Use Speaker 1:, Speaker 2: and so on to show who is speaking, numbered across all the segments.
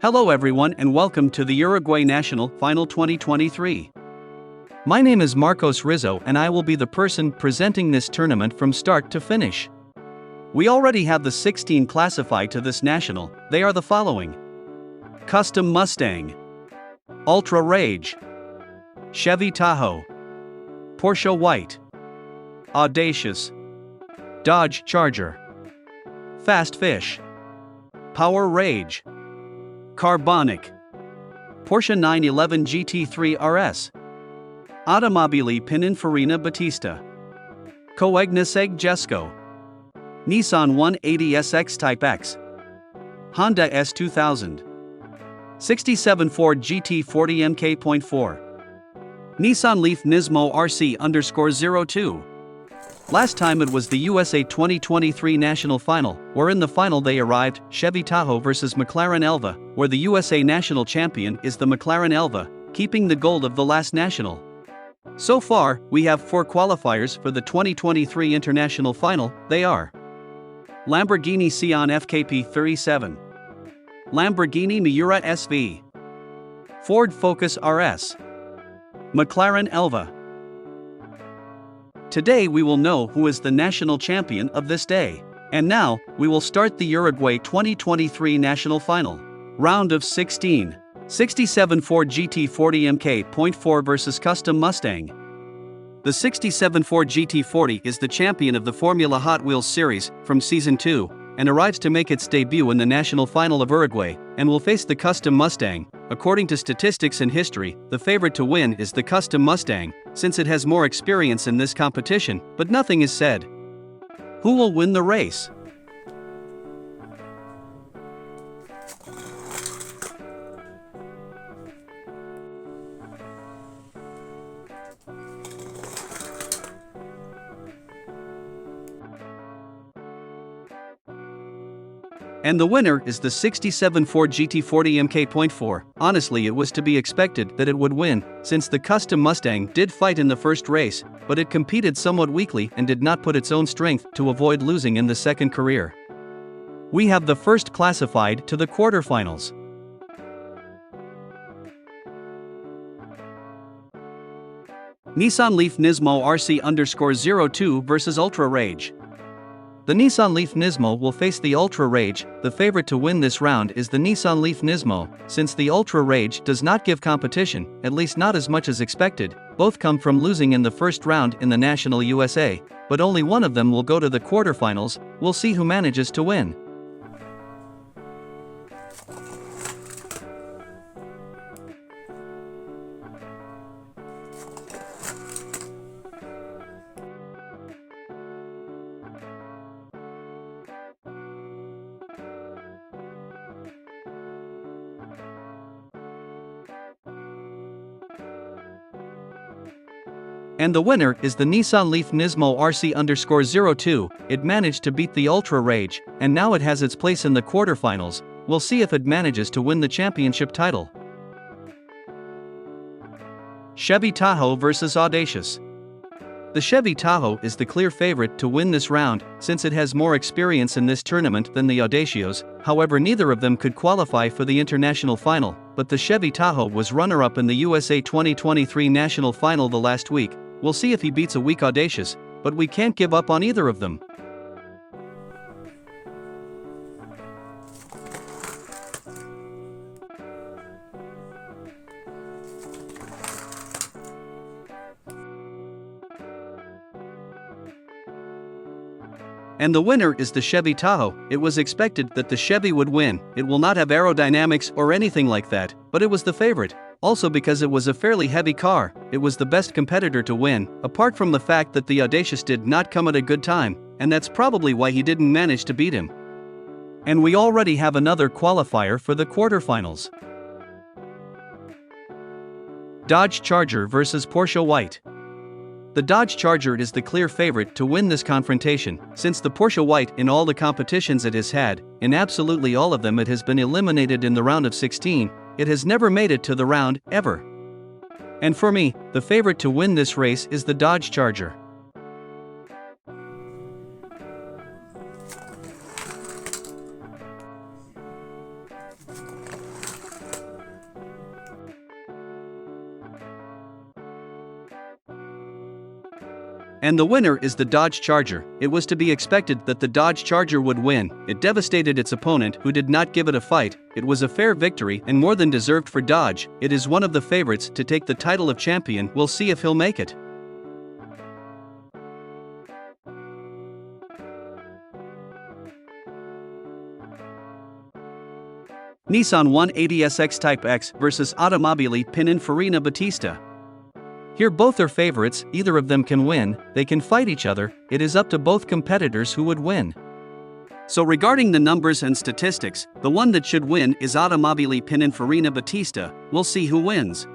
Speaker 1: Hello everyone and welcome to the Uruguay National Final 2023. My name is Marcos Rizzo and I will be the person presenting this tournament from start to finish. We already have the 16 classified to this national. They are the following: Custom Mustang, Ultra Rage, Chevy Tahoe, Porsche White, Audacious, Dodge Charger, Fast Fish, Power Rage, Carbonic, Porsche 911 GT3 RS, Automobili Pininfarina Battista, Koenigsegg Jesko, Nissan 180SX Type X, Honda S2000, 67 Ford GT40 Mk.4, Nissan Leaf Nismo RC_02. Last time it was the USA 2023 National Final, where in the final they arrived, Chevy Tahoe versus McLaren Elva, where the USA National Champion is the McLaren Elva, keeping the gold of the last national. So far, we have 4 qualifiers for the 2023 International Final. They are Lamborghini Sian FKP 37, Lamborghini Miura SV, Ford Focus RS, McLaren Elva. Today we will know who is the national champion of this day. And now, we will start the Uruguay 2023 National Final. Round of 16. 67 Ford GT40 Mk.4 versus Custom Mustang. The 67 Ford GT40 is the champion of the Formula Hot Wheels series from Season 2, and arrives to make its debut in the National Final of Uruguay, and will face the Custom Mustang. According to statistics and history, the favorite to win is the Custom Mustang, since it has more experience in this competition, but nothing is said. Who will win the race? And the winner is the 67 Ford GT40 Mk.4. Honestly, it was to be expected that it would win, since the Custom Mustang did fight in the first race, but it competed somewhat weakly and did not put its own strength to avoid losing in the second career. We have the first classified to the quarterfinals. Nissan Leaf Nismo RC_02 versus Ultra Rage. The Nissan Leaf Nismo will face the Ultra Rage. The favorite to win this round is the Nissan Leaf Nismo, since the Ultra Rage does not give competition, at least not as much as expected. Both come from losing in the first round in the National USA, but only one of them will go to the quarterfinals. We'll see who manages to win. And the winner is the Nissan Leaf Nismo RC_02. It managed to beat the Ultra Rage, and now it has its place in the quarterfinals. We'll see if it manages to win the championship title. Chevy Tahoe versus Audacious. The Chevy Tahoe is the clear favorite to win this round, since it has more experience in this tournament than the Audacious. However, neither of them could qualify for the International Final, but the Chevy Tahoe was runner-up in the USA 2023 National Final the last week. We'll see if he beats a weak Audacious, but we can't give up on either of them. And the winner is the Chevy Tahoe. It was expected that the Chevy would win. It will not have aerodynamics or anything like that, but it was the favorite. Also because it was a fairly heavy car, it was the best competitor to win, apart from the fact that the Audacious did not come at a good time, and that's probably why he didn't manage to beat him. And we already have another qualifier for the quarterfinals. Dodge Charger versus Porsche White. The Dodge Charger is the clear favorite to win this confrontation, since the Porsche White, in all the competitions it has had, in absolutely all of them it has been eliminated in the round of 16, it has never made it to the round, ever. And for me, the favorite to win this race is the Dodge Charger. And the winner is the Dodge Charger. It was to be expected that the Dodge Charger would win. It devastated its opponent, who did not give it a fight. It was a fair victory and more than deserved for Dodge. It is one of the favorites to take the title of champion. We'll see if he'll make it. Nissan 180SX Type X versus Automobili Pininfarina Battista. Here both are favorites, either of them can win, they can fight each other, it is up to both competitors who would win. So regarding the numbers and statistics, the one that should win is Automobili Pininfarina Battista. We'll see who wins.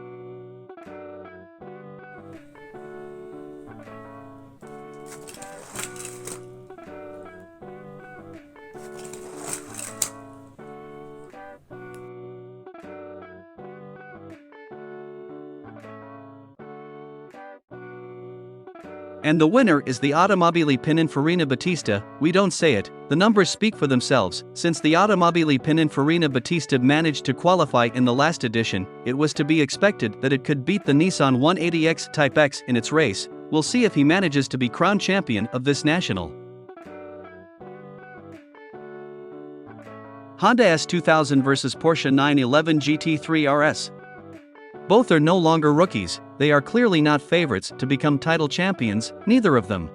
Speaker 1: And the winner is the Automobili Pininfarina Battista. We don't say it, the numbers speak for themselves. Since the Automobili Pininfarina Battista managed to qualify in the last edition, it was to be expected that it could beat the Nissan 180X Type X in its race. We'll see if he manages to be crowned champion of this national. Honda S2000 versus Porsche 911 GT3 RS. Both are no longer rookies, they are clearly not favorites to become title champions, neither of them.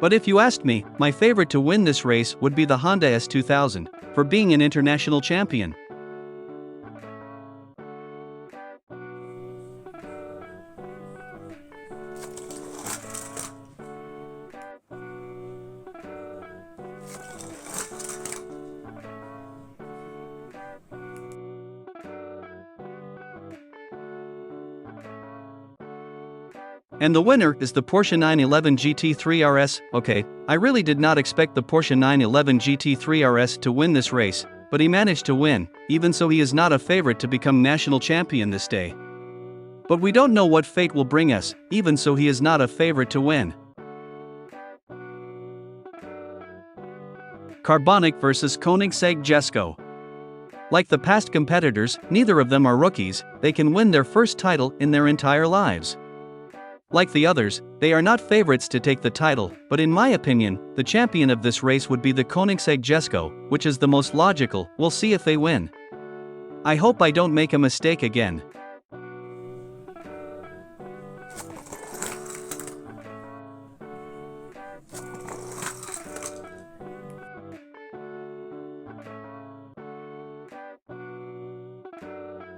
Speaker 1: But if you asked me, my favorite to win this race would be the Honda S2000, for being an international champion. And the winner is the Porsche 911 GT3 RS. Okay, I really did not expect the Porsche 911 GT3 RS to win this race, but he managed to win. Even so, he is not a favorite to become national champion this day. But we don't know what fate will bring us. Even so, he is not a favorite to win. Carbonic versus Koenigsegg Jesko. Like the past competitors, neither of them are rookies. They can win their first title in their entire lives. Like the others, they are not favorites to take the title, but in my opinion, the champion of this race would be the Koenigsegg Jesko, which is the most logical. We'll see if they win. I hope I don't make a mistake again.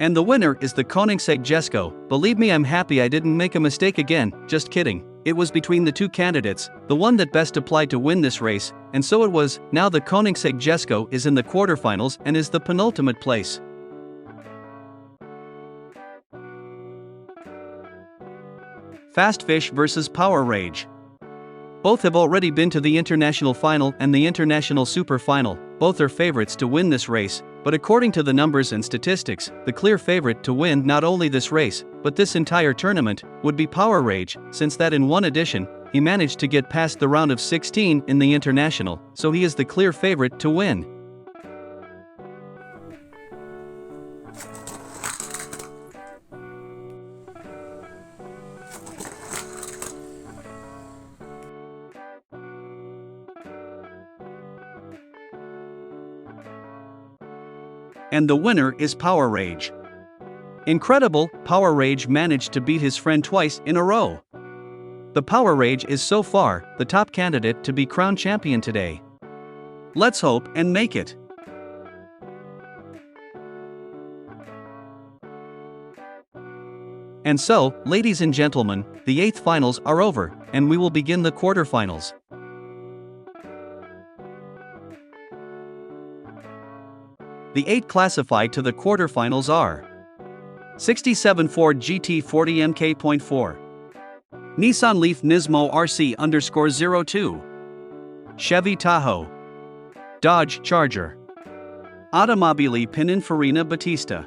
Speaker 1: And the winner is the Koenigsegg Jesko. Believe me, I'm happy I didn't make a mistake again, just kidding. It was between the two candidates, the one that best applied to win this race, and so it was. Now the Koenigsegg Jesko is in the quarterfinals and is the penultimate place. Fast Fish versus Power Rage. Both have already been to the International Final and the International Super Final. Both are favorites to win this race, but according to the numbers and statistics, the clear favorite to win not only this race, but this entire tournament, would be Power Rage, since that in one edition, he managed to get past the round of 16 in the International, so he is the clear favorite to win. And the winner is Power Rage. Incredible, Power Rage managed to beat his friend twice in a row. The Power Rage is so far the top candidate to be crowned champion today. Let's hope and make it. And so, ladies and gentlemen, the 8th finals are over, and we will begin the quarterfinals. The 8 classified to the quarterfinals are 67 Ford GT40 MK.4, Nissan Leaf Nismo RC_02, Chevy Tahoe, Dodge Charger, Automobili Pininfarina Battista,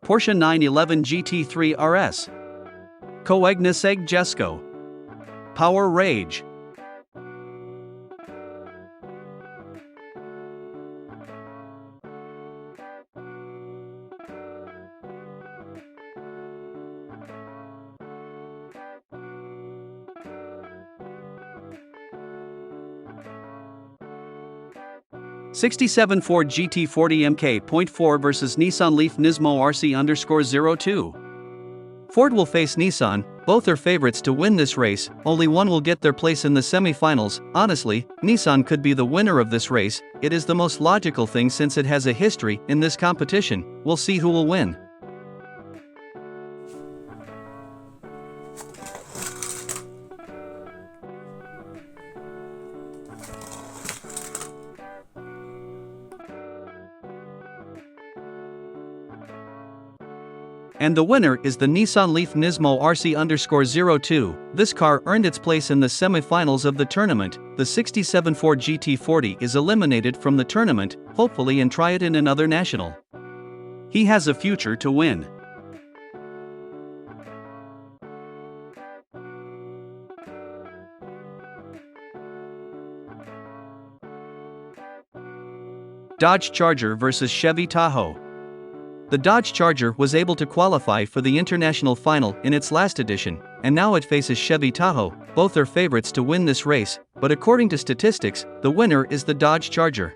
Speaker 1: Porsche 911 GT3 RS, Koenigsegg Jesko, Power Rage. 67 Ford GT40 Mk.4 vs Nissan Leaf Nismo RC_02. Ford will face Nissan, both are favorites to win this race, only one will get their place in the semi-finals. Honestly, Nissan could be the winner of this race, it is the most logical thing since it has a history in this competition. We'll see who will win. And the winner is the Nissan Leaf Nismo RC_02. This car earned its place in the semi-finals of the tournament. The 67 Ford GT40 is eliminated from the tournament, hopefully, and try it in another national. He has a future to win. Dodge Charger vs Chevy Tahoe. The Dodge Charger was able to qualify for the international final in its last edition, and now it faces Chevy Tahoe. Both are favorites to win this race, but according to statistics, the winner is the Dodge Charger.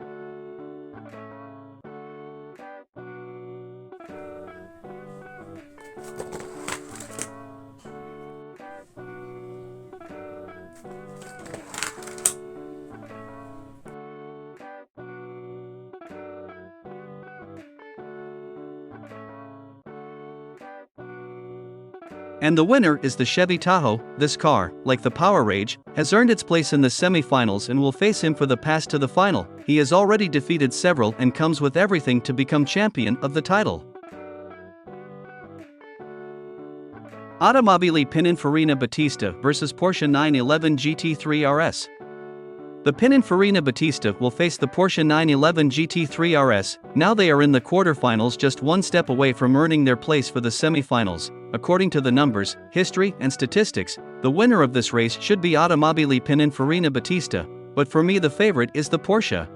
Speaker 1: And the winner is the Chevy Tahoe. This car, like the Power Rage, has earned its place in the semi-finals and will face him for the pass to the final. He has already defeated several and comes with everything to become champion of the title. Automobili Pininfarina Battista vs Porsche 911 GT3 RS. The Pininfarina Battista will face the Porsche 911 GT3 RS. Now they are in the quarterfinals, just one step away from earning their place for the semi-finals. According to the numbers, history, and statistics, the winner of this race should be Automobili Pininfarina Battista, but for me the favorite is the Porsche.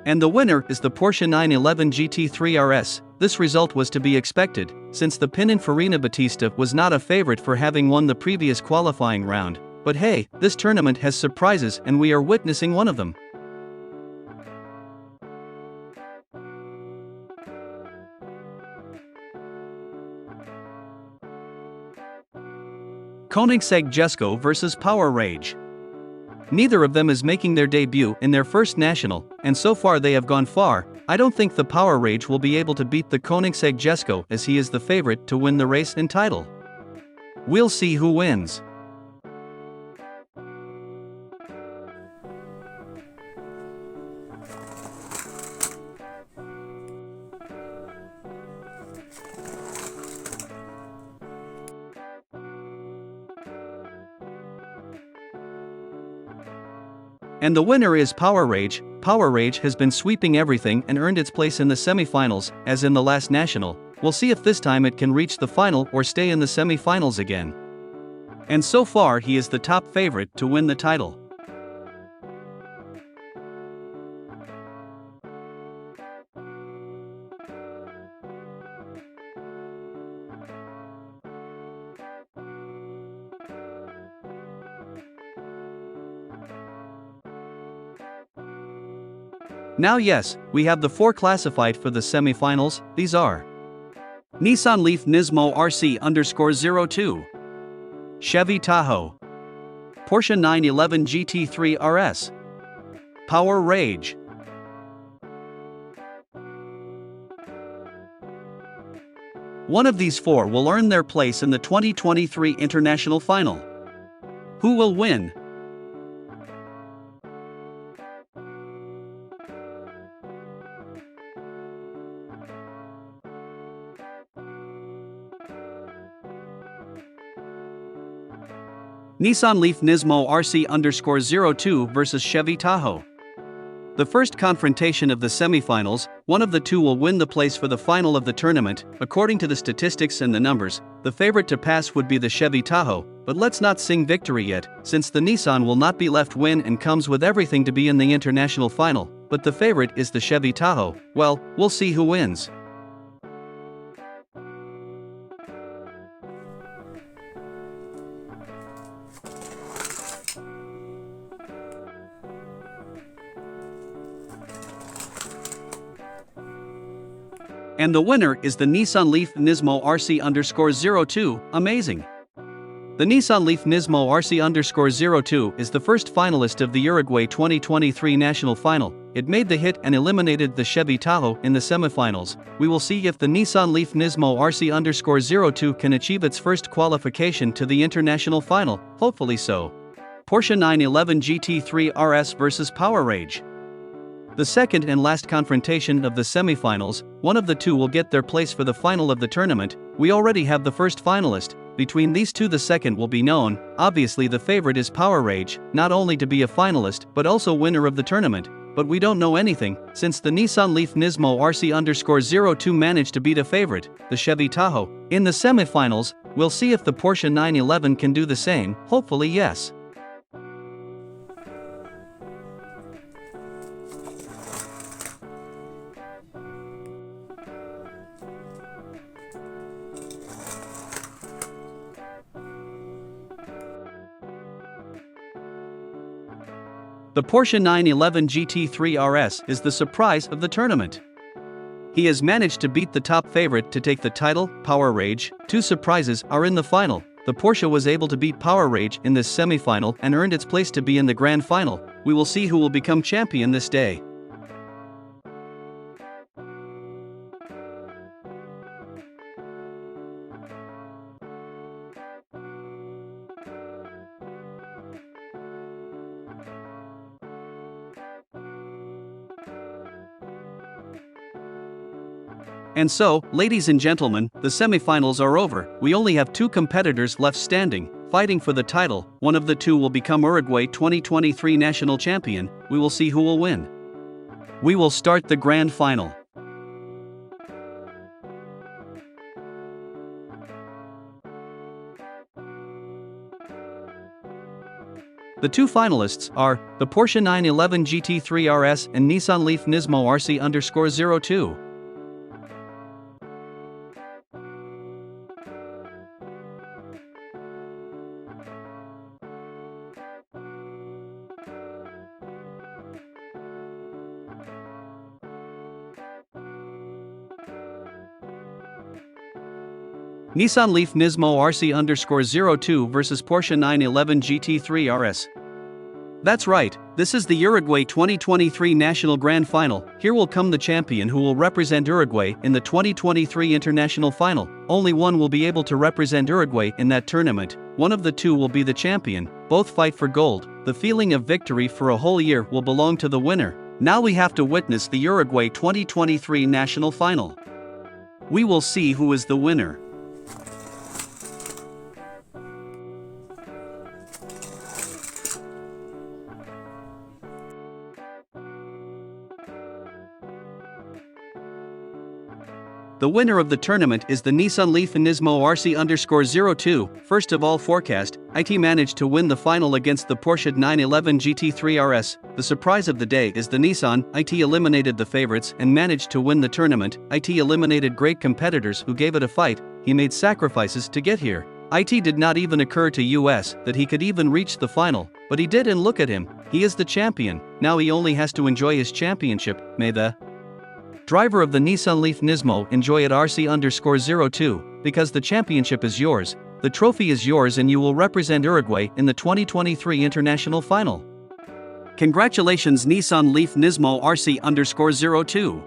Speaker 1: And the winner is the Porsche 911 GT3 RS. This result was to be expected, since the Pininfarina Battista was not a favorite for having won the previous qualifying round. But hey, this tournament has surprises and we are witnessing one of them. Koenigsegg Jesko vs Power Rage. Neither of them is making their debut in their first national, and so far they have gone far. I don't think the Power Rage will be able to beat the Koenigsegg Jesko, as he is the favorite to win the race and title. We'll see who wins. And the winner is Power Rage. Power Rage has been sweeping everything and earned its place in the semi-finals, as in the last national. We'll see if this time it can reach the final or stay in the semi-finals again. And so far he is the top favorite to win the title. Now yes, we have the four classified for the semi-finals. These are Nissan Leaf Nismo RC_02, Chevy Tahoe, Porsche 911 GT3 RS, Power Rage. One of these four will earn their place in the 2023 international final. Who will win? Nissan Leaf Nismo RC_02 vs Chevy Tahoe. The first confrontation of the semifinals, one of the two will win the place for the final of the tournament. According to the statistics and the numbers, the favorite to pass would be the Chevy Tahoe, but let's not sing victory yet, since the Nissan will not be left win and comes with everything to be in the international final, but the favorite is the Chevy Tahoe. Well, we'll see who wins. And the winner is the Nissan Leaf Nismo RC_02, amazing. The Nissan Leaf Nismo RC_02 is the first finalist of the Uruguay 2023 national final. It made the hit and eliminated the Chevy Tahoe in the semifinals. We will see if the Nissan Leaf Nismo RC_02 can achieve its first qualification to the international final, hopefully so. Porsche 911 GT3 RS vs Power Rage. The second and last confrontation of the semifinals, one of the two will get their place for the final of the tournament. We already have the first finalist. Between these two the second will be known. Obviously the favorite is Power Rage, not only to be a finalist but also winner of the tournament. But we don't know anything, since the Nissan Leaf Nismo RC_02 managed to beat a favorite, the Chevy Tahoe. In the semifinals, we'll see if the Porsche 911 can do the same, hopefully yes. The Porsche 911 GT3 RS is the surprise of the tournament. He has managed to beat the top favorite to take the title, Power Rage. Two surprises are in the final. The Porsche was able to beat Power Rage in this semi-final and earned its place to be in the grand final. We will see who will become champion this day. And so, ladies and gentlemen, the semifinals are over. We only have two competitors left standing, fighting for the title. One of the two will become Uruguay 2023 national champion. We will see who will win. We will start the grand final. The two finalists are the Porsche 911 GT3 RS and Nissan Leaf Nismo RC_02. Nissan Leaf Nismo RC_02 vs Porsche 911 GT3 RS. That's right, this is the Uruguay 2023 National Grand Final. Here will come the champion who will represent Uruguay in the 2023 International Final. Only one will be able to represent Uruguay in that tournament. One of the two will be the champion. Both fight for gold. The feeling of victory for a whole year will belong to the winner. Now we have to witness the Uruguay 2023 National Final. We will see who is the winner. The winner of the tournament is the Nissan Leaf Nismo RC_02. First of all, forecast, IT managed to win the final against the Porsche 911 GT3 RS. The surprise of the day is the Nissan. IT eliminated the favorites and managed to win the tournament. IT eliminated great competitors who gave it a fight. He made sacrifices to get here. It did not even occur to US that he could even reach the final, but he did, and look at him, he is the champion. Now he only has to enjoy his championship. May the driver of the Nissan Leaf Nismo enjoy it RC_02, because the championship is yours, the trophy is yours, and you will represent Uruguay in the 2023 International Final. Congratulations Nissan Leaf Nismo RC_02.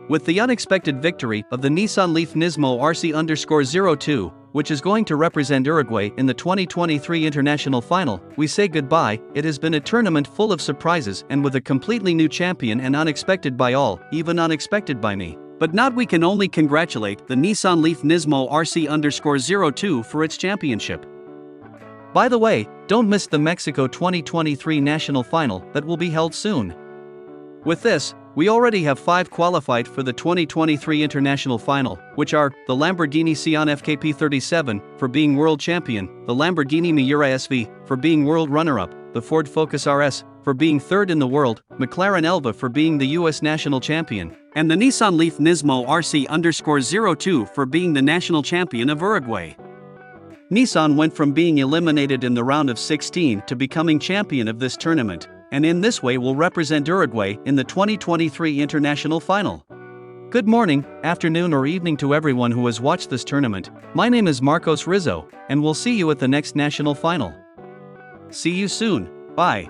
Speaker 1: With the unexpected victory of the Nissan Leaf Nismo RC_02, which is going to represent Uruguay in the 2023 International Final, we say goodbye. It has been a tournament full of surprises and with a completely new champion, and unexpected by all, even unexpected by me. But not we can only congratulate the Nissan Leaf Nismo RC_02 for its championship. By the way, don't miss the Mexico 2023 National Final that will be held soon. With this, we already have 5 qualified for the 2023 International Final, which are the Lamborghini Sian FKP37 for being world champion, the Lamborghini Miura SV for being world runner-up, the Ford Focus RS for being third in the world, McLaren Elva for being the US national champion, and the Nissan Leaf Nismo RC_02 for being the national champion of Uruguay. Nissan went from being eliminated in the round of 16 to becoming champion of this tournament, and in this way will represent Uruguay in the 2023 International Final. Good morning, afternoon or evening to everyone who has watched this tournament. My name is Marcos Rizzo, and we'll see you at the next national final. See you soon, bye.